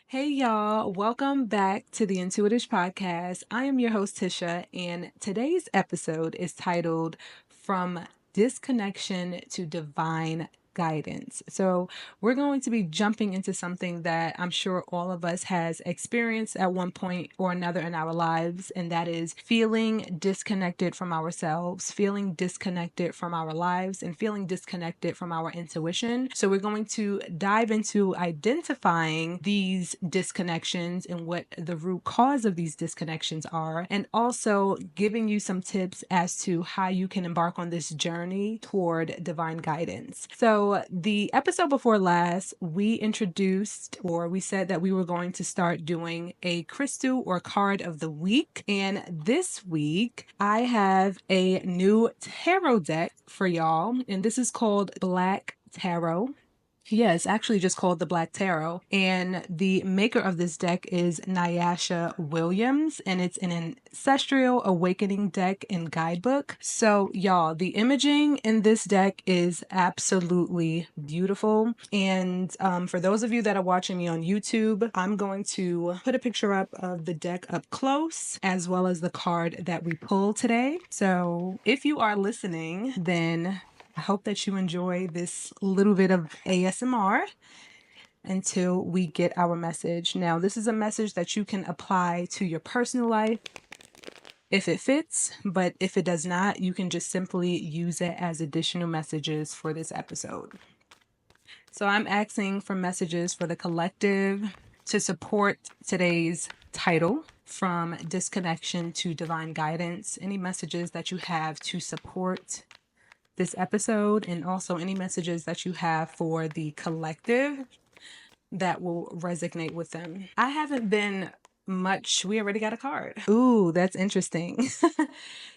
Hey y'all, welcome back to the Intuitish podcast. I am your host Tisha, and today's episode is titled From Disconnection to Divine Guidance. So, we're going to be jumping into something that I'm sure all of us has experienced at one point or another in our lives, and that is feeling disconnected from ourselves, feeling disconnected from our lives, and feeling disconnected from our intuition. So, we're going to dive into identifying these disconnections and what the root cause of these disconnections are, and also giving you some tips as to how you can embark on this journey toward divine guidance. So, the episode before last, we introduced or we said that we were going to start doing a crystal or card of the week. And this week, I have a new tarot deck for y'all, and this is called Black Tarot. Yeah, it's actually just called the Black Tarot. And the maker of this deck is Nyasha Williams, and it's an ancestral awakening deck and guidebook. So, y'all, the imaging in this deck is absolutely beautiful. And for those of you that are watching me on YouTube, I'm going to put a picture up of the deck up close, as well as the card that we pulled today. So, if you are listening, then I hope that you enjoy this little bit of ASMR until we get our message. Now, this is a message that you can apply to your personal life if it fits, but if it does not, you can just simply use it as additional messages for this episode. So I'm asking for messages for the collective to support today's title, From Disconnection to Divine Guidance. Any messages that you have to support this episode, and also any messages that you have for the collective that will resonate with them. I haven't been much. We already got a card. Ooh, that's interesting.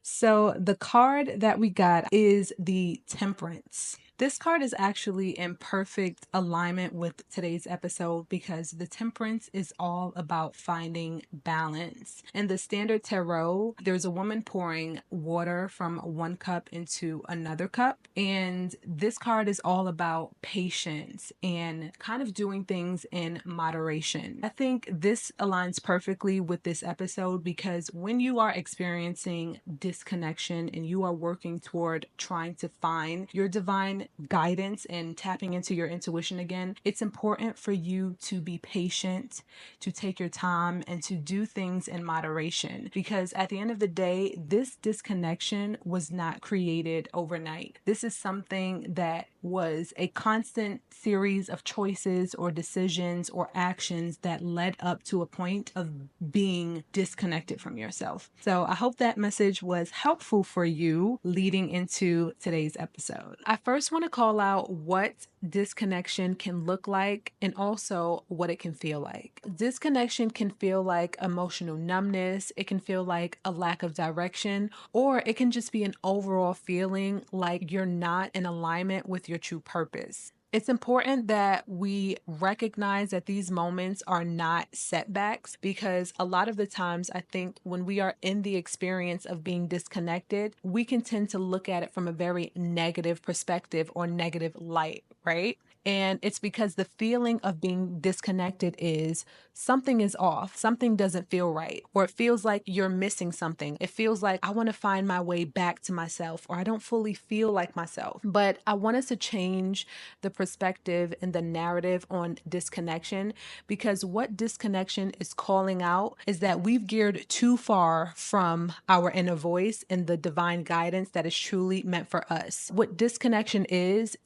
So the card that we got is the Temperance. This card is actually in perfect alignment with today's episode because the Temperance is all about finding balance. In the standard tarot, there's a woman pouring water from one cup into another cup. And this card is all about patience and kind of doing things in moderation. I think this aligns perfectly with this episode because when you are experiencing disconnection and you are working toward trying to find your divine guidance and tapping into your intuition again, it's important for you to be patient, to take your time, and to do things in moderation. Because at the end of the day, this disconnection was not created overnight. This is something that was a constant series of choices or decisions or actions that led up to a point of being disconnected from yourself. So I hope that message was helpful for you leading into today's episode. I first want to call out what disconnection can look like and also what it can feel like. Disconnection can feel like emotional numbness, it can feel like a lack of direction, or it can just be an overall feeling like you're not in alignment with your true purpose. It's important that we recognize that these moments are not setbacks because a lot of the times I think when we are in the experience of being disconnected, we can tend to look at it from a very negative perspective or negative light, right? And it's because the feeling of being disconnected is something is off, something doesn't feel right, or it feels like you're missing something. It feels like I want to find my way back to myself, or I don't fully feel like myself. But I want us to change the perspective and the narrative on disconnection because what disconnection is calling out is that we've geared too far from our inner voice and the divine guidance that is truly meant for us. What disconnection is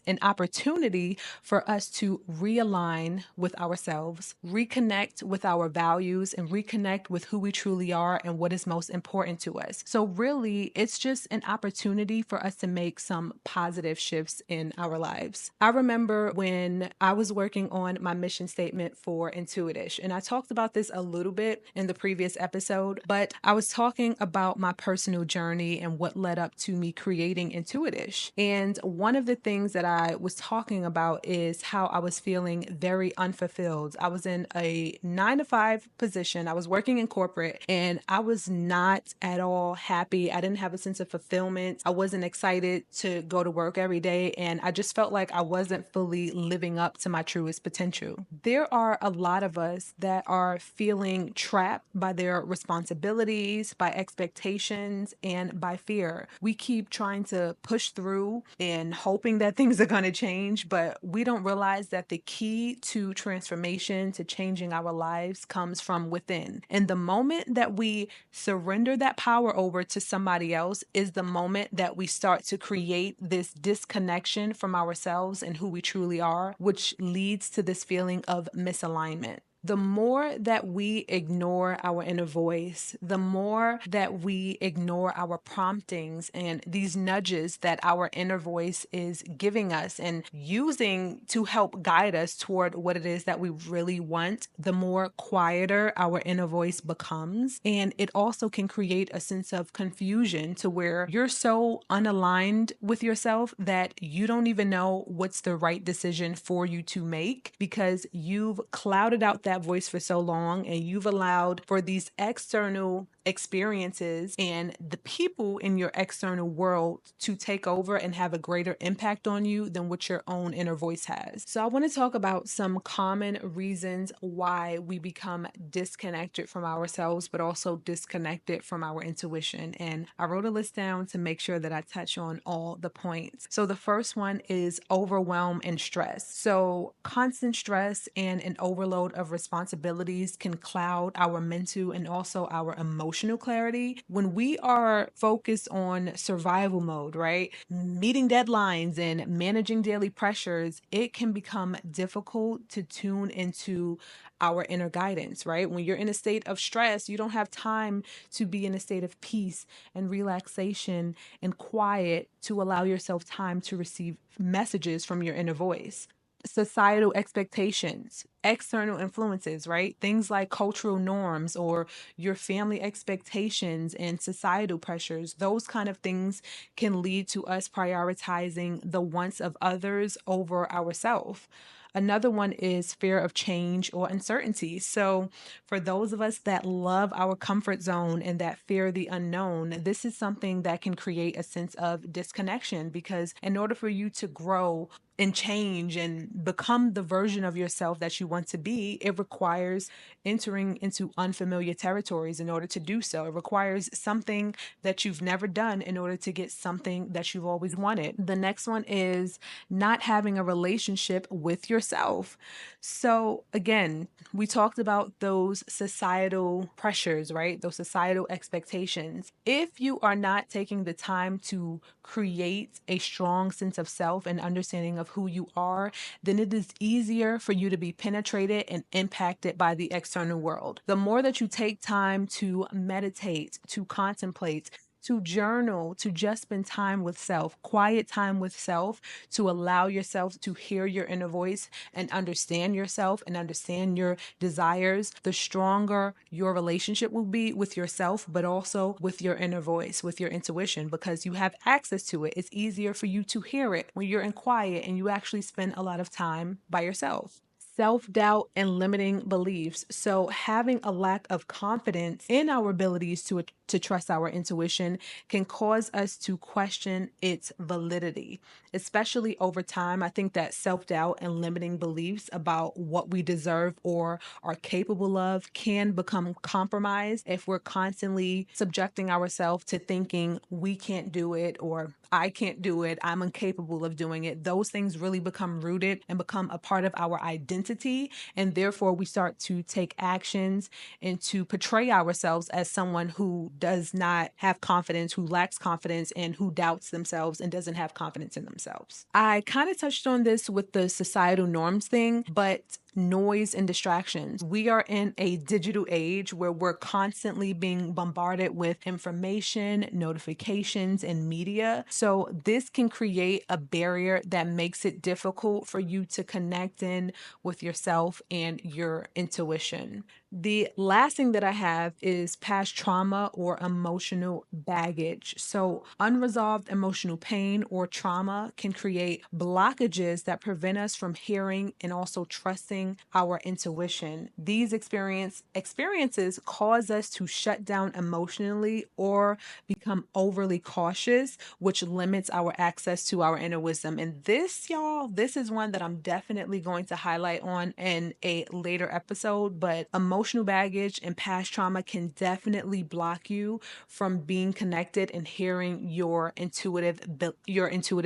an opportunity for us to realign with ourselves, reconnect with our values, and reconnect with who we truly are and what is most important to us. So really, it's just an opportunity for us to make some positive shifts in our lives. I remember when I was working on my mission statement for Intuitish, and I talked about this a little bit in the previous episode, but I was talking about my personal journey and what led up to me creating Intuitish. And one of the things that I was talking about about is how I was feeling very unfulfilled. I was in a 9 to 5 position. I was working in corporate and I was not at all happy. I didn't have a sense of fulfillment. I wasn't excited to go to work every day. And I just felt like I wasn't fully living up to my truest potential. There are a lot of us that are feeling trapped by their responsibilities, by expectations, and by fear. We keep trying to push through and hoping that things are going to change, but we don't realize that the key to transformation, to changing our lives, comes from within. And the moment that we surrender that power over to somebody else is the moment that we start to create this disconnection from ourselves and who we truly are, which leads to this feeling of misalignment. The more that we ignore our inner voice, the more that we ignore our promptings and these nudges that our inner voice is giving us and using to help guide us toward what it is that we really want, the more quieter our inner voice becomes. And it also can create a sense of confusion to where you're so unaligned with yourself that you don't even know what's the right decision for you to make because you've clouded out that voice for so long and you've allowed for these external experiences and the people in your external world to take over and have a greater impact on you than what your own inner voice has. So I want to talk about some common reasons why we become disconnected from ourselves, but also disconnected from our intuition. And I wrote a list down to make sure that I touch on all the points. So the first one is overwhelm and stress. So constant stress and an overload of responsibilities can cloud our mental and also our emotional clarity. When we are focused on survival mode, right? Meeting deadlines and managing daily pressures, it can become difficult to tune into our inner guidance, right? When you're in a state of stress, you don't have time to be in a state of peace and relaxation and quiet to allow yourself time to receive messages from your inner voice. Societal expectations, external influences, right? Things like cultural norms or your family expectations and societal pressures, those kind of things can lead to us prioritizing the wants of others over ourselves. Another one is fear of change or uncertainty. So, for those of us that love our comfort zone and that fear the unknown, this is something that can create a sense of disconnection because, in order for you to grow and change and become the version of yourself that you want to be, it requires entering into unfamiliar territories in order to do so. It requires something that you've never done in order to get something that you've always wanted. The next one is not having a relationship with yourself. So, again, we talked about those societal pressures, right? Those societal expectations. If you are not taking the time to create a strong sense of self and understanding of who you are, then it is easier for you to be penetrated and impacted by the external world. The more that you take time to meditate, to contemplate, to journal, to just spend time with self, quiet time with self, to allow yourself to hear your inner voice and understand yourself and understand your desires, the stronger your relationship will be with yourself, but also with your inner voice, with your intuition, because you have access to it. It's easier for you to hear it when you're in quiet and you actually spend a lot of time by yourself. Self-doubt and limiting beliefs. So having a lack of confidence in our abilities to trust our intuition can cause us to question its validity, especially over time. I think that self-doubt and limiting beliefs about what we deserve or are capable of can become compromised if we're constantly subjecting ourselves to thinking we can't do it or I can't do it, I'm incapable of doing it. Those things really become rooted and become a part of our identity. And therefore, we start to take actions and to portray ourselves as someone who does not have confidence, who lacks confidence, and who doubts themselves and doesn't have confidence in themselves. I kind of touched on this with the societal norms thing, but noise and distractions. We are in a digital age where we're constantly being bombarded with information, notifications, and media. So this can create a barrier that makes it difficult for you to connect in with yourself and your intuition. The last thing that I have is past trauma or emotional baggage. So, unresolved emotional pain or trauma can create blockages that prevent us from hearing and also trusting our intuition. These experiences cause us to shut down emotionally or become overly cautious, which limits our access to our inner wisdom. And this, y'all, this is one that I'm definitely going to highlight on in a later episode. But emotional baggage and past trauma can definitely block you from being connected and hearing your intuitive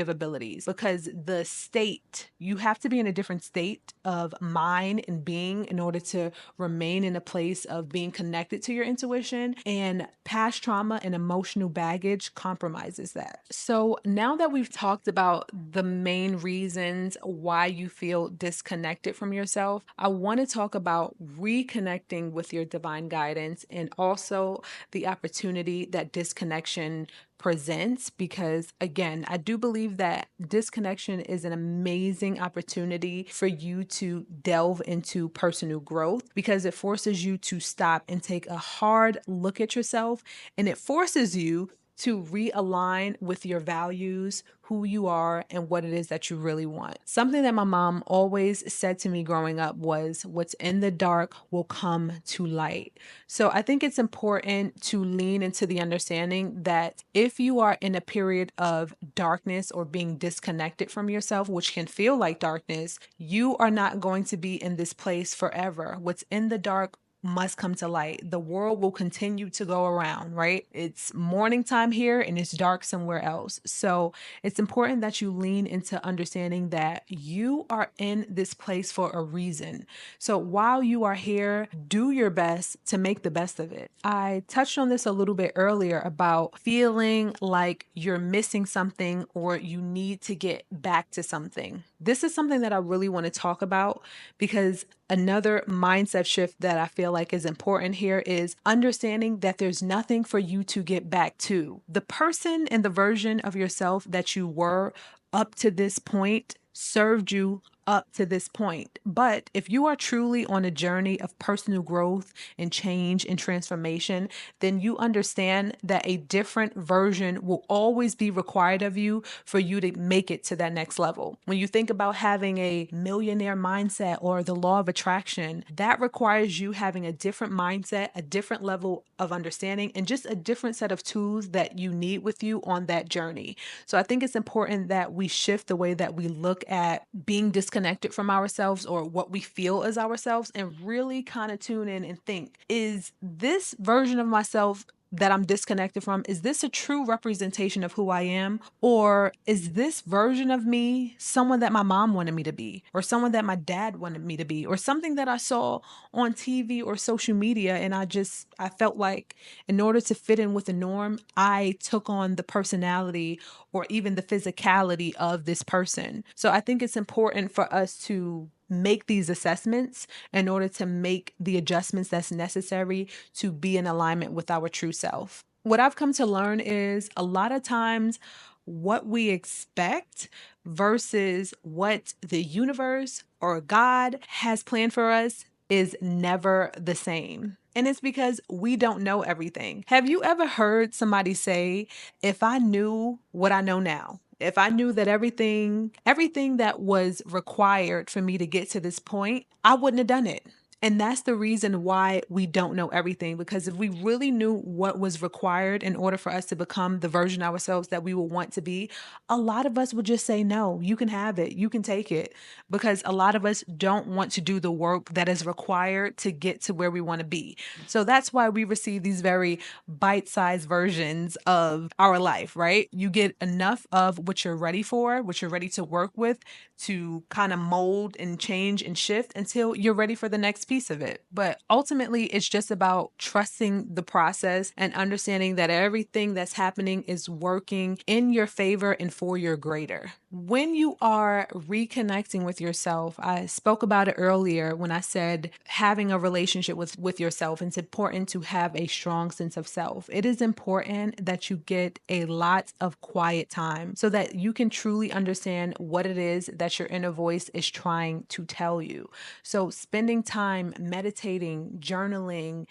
abilities, because the state, you have to be in a different state of mind and being in order to remain in a place of being connected to your intuition, and past trauma and emotional baggage compromises that. So now that we've talked about the main reasons why you feel disconnected from yourself, I want to talk about reconnecting with your divine guidance and also the opportunity that disconnection presents, because again, I do believe that disconnection is an amazing opportunity for you to delve into personal growth, because it forces you to stop and take a hard look at yourself, and it forces you to realign with your values, who you are, and what it is that you really want. Something that my mom always said to me growing up was, what's in the dark will come to light. So I think it's important to lean into the understanding that if you are in a period of darkness or being disconnected from yourself, which can feel like darkness, you are not going to be in this place forever. What's in the dark must come to light. The world will continue to go around, right? It's morning time here and it's dark somewhere else. So it's important that you lean into understanding that you are in this place for a reason. So while you are here, do your best to make the best of it. I touched on this a little bit earlier about feeling like you're missing something or you need to get back to something. This is something that I really want to talk about, because another mindset shift that I feel like is important here is understanding that there's nothing for you to get back to. The person and the version of yourself that you were up to this point served you up to this point. But if you are truly on a journey of personal growth and change and transformation, then you understand that a different version will always be required of you for you to make it to that next level. When you think about having a millionaire mindset or the law of attraction, that requires you having a different mindset, a different level of understanding, and just a different set of tools that you need with you on that journey. So I think it's important that we shift the way that we look at being disconnected from ourselves or what we feel as ourselves, and really kind of tune in and think, is this version of myself that I'm disconnected from, is this a true representation of who I am? Or is this version of me someone that my mom wanted me to be, or someone that my dad wanted me to be, or something that I saw on TV or social media, and I felt like in order to fit in with the norm, I took on the personality or even the physicality of this person. So I think it's important for us to make these assessments in order to make the adjustments that's necessary to be in alignment with our true self. What I've come to learn is a lot of times what we expect versus what the universe or God has planned for us is never the same. And it's because we don't know everything. Have you ever heard somebody say, if I knew what I know now, if I knew that everything that was required for me to get to this point, I wouldn't have done it. And that's the reason why we don't know everything, because if we really knew what was required in order for us to become the version of ourselves that we will want to be, a lot of us would just say, no, you can have it, you can take it, because a lot of us don't want to do the work that is required to get to where we want to be. So that's why we receive these very bite-sized versions of our life, right? You get enough of what you're ready for, what you're ready to work with, to kind of mold and change and shift until you're ready for the next piece of it. But ultimately, it's just about trusting the process and understanding that everything that's happening is working in your favor and for your greater. When you are reconnecting with yourself, I spoke about it earlier when I said having a relationship with yourself. It's important to have a strong sense of self. It is important that you get a lot of quiet time so that you can truly understand what it is that your inner voice is trying to tell you. So spending time time meditating, journaling,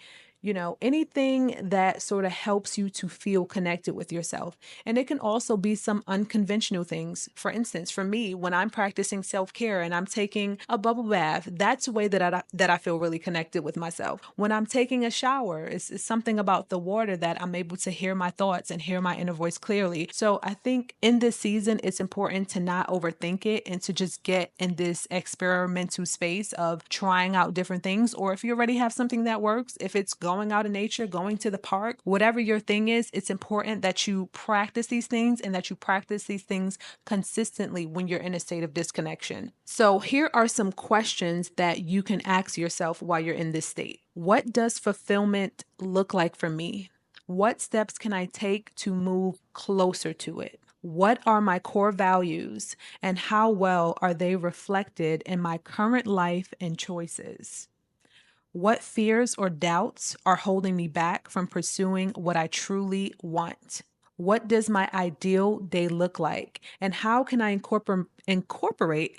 anything that sort of helps you to feel connected with yourself. And it can also be some unconventional things. For instance, for me, when I'm practicing self-care and I'm taking a bubble bath, that's a way that I feel really connected with myself. When I'm taking a shower, it's something about the water that I'm able to hear my thoughts and hear my inner voice clearly. So I think in this season, it's important to not overthink it and to just get in this experimental space of trying out different things. Or if you already have something that works, if it's going out in nature, going to the park, whatever your thing is, it's important that you practice these things and that you practice these things consistently when you're in a state of disconnection. So here are some questions that you can ask yourself while you're in this state. What does fulfillment look like for me? What steps can I take to move closer to it? What are my core values and how well are they reflected in my current life and choices? What fears or doubts are holding me back from pursuing what I truly want? What does my ideal day look like? And how can I incorporate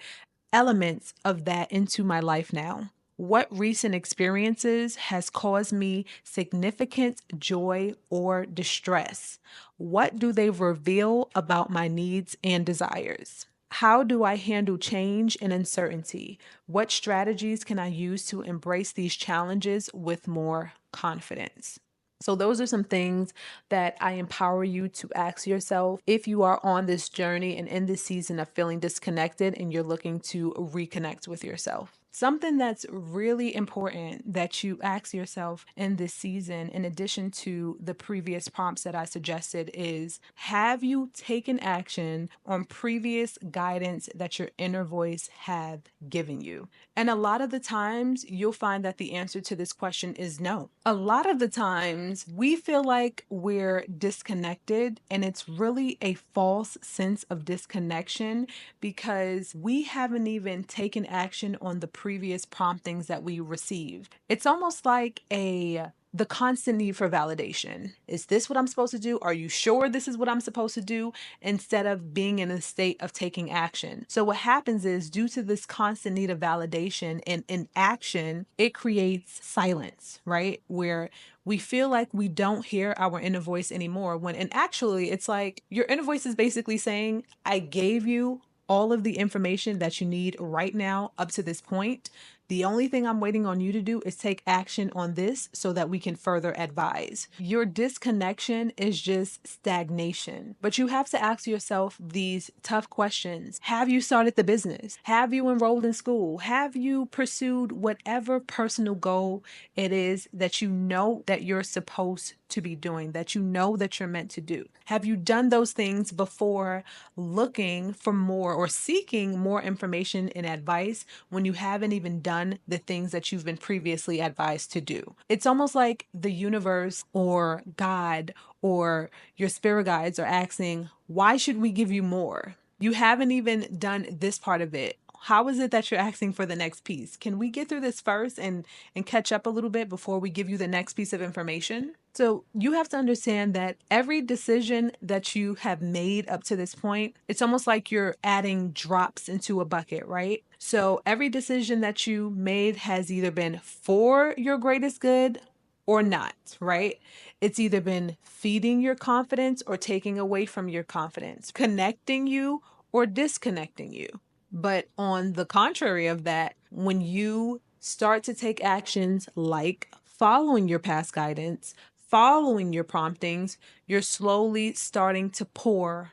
elements of that into my life now? What recent experiences has caused me significant joy or distress? What do they reveal about my needs and desires? How do I handle change and uncertainty? What strategies can I use to embrace these challenges with more confidence? So those are some things that I empower you to ask yourself if you are on this journey and in this season of feeling disconnected and you're looking to reconnect with yourself. Something that's really important that you ask yourself in this season, in addition to the previous prompts that I suggested, is have you taken action on previous guidance that your inner voice have given you? And a lot of the times you'll find that the answer to this question is no. A lot of the times we feel like we're disconnected, and it's really a false sense of disconnection because we haven't even taken action on the previous promptings that we received. It's almost like the constant need for validation. Is this what I'm supposed to do? Are you sure this is what I'm supposed to do? Instead of being in a state of taking action. So what happens is, due to this constant need of validation and inaction, it creates silence, right? Where we feel like we don't hear our inner voice anymore, when and actually it's like your inner voice is basically saying, I gave you all of the information that you need right now up to this point. The only thing I'm waiting on you to do is take action on this so that we can further advise. Your disconnection is just stagnation. But you have to ask yourself these tough questions. Have you started the business? Have you enrolled in school? Have you pursued whatever personal goal it is that you know that you're supposed to be doing, that you know that you're meant to do? Have you done those things before looking for more or seeking more information and advice when you haven't even done the things that you've been previously advised to do? It's almost like the universe or God or your spirit guides are asking, why should we give you more? You haven't even done this part of it. How is it that you're asking for the next piece? Can we get through this first and catch up a little bit before we give you the next piece of information? So you have to understand that every decision that you have made up to this point, it's almost like you're adding drops into a bucket, right? So every decision that you made has either been for your greatest good or not, right? It's either been feeding your confidence or taking away from your confidence, connecting you or disconnecting you. But on the contrary of that, when you start to take actions like following your past guidance, following your promptings, you're slowly starting to pour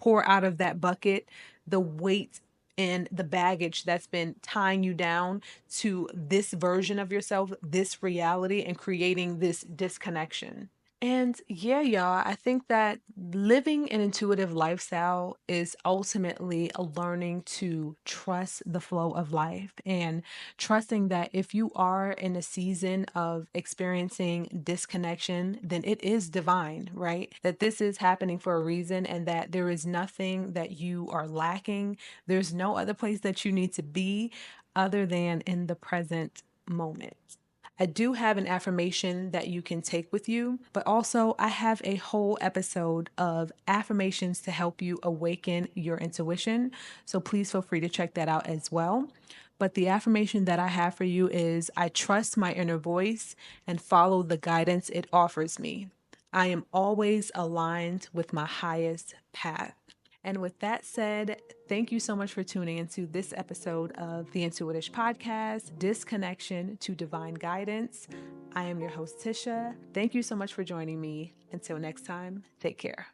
out of that bucket the weight and the baggage that's been tying you down to this version of yourself, this reality, and creating this disconnection. And yeah, y'all, I think that living an intuitive lifestyle is ultimately a learning to trust the flow of life and trusting that if you are in a season of experiencing disconnection, then it is divine, right? That this is happening for a reason and that there is nothing that you are lacking. There's no other place that you need to be other than in the present moment. I do have an affirmation that you can take with you, but also I have a whole episode of affirmations to help you awaken your intuition. So please feel free to check that out as well. But the affirmation that I have for you is I trust my inner voice and follow the guidance it offers me. I am always aligned with my highest path. And with that said, thank you so much for tuning into this episode of the Intuitish podcast, Disconnection to Divine Guidance. I am your host, Tisha. Thank you so much for joining me. Until next time, take care.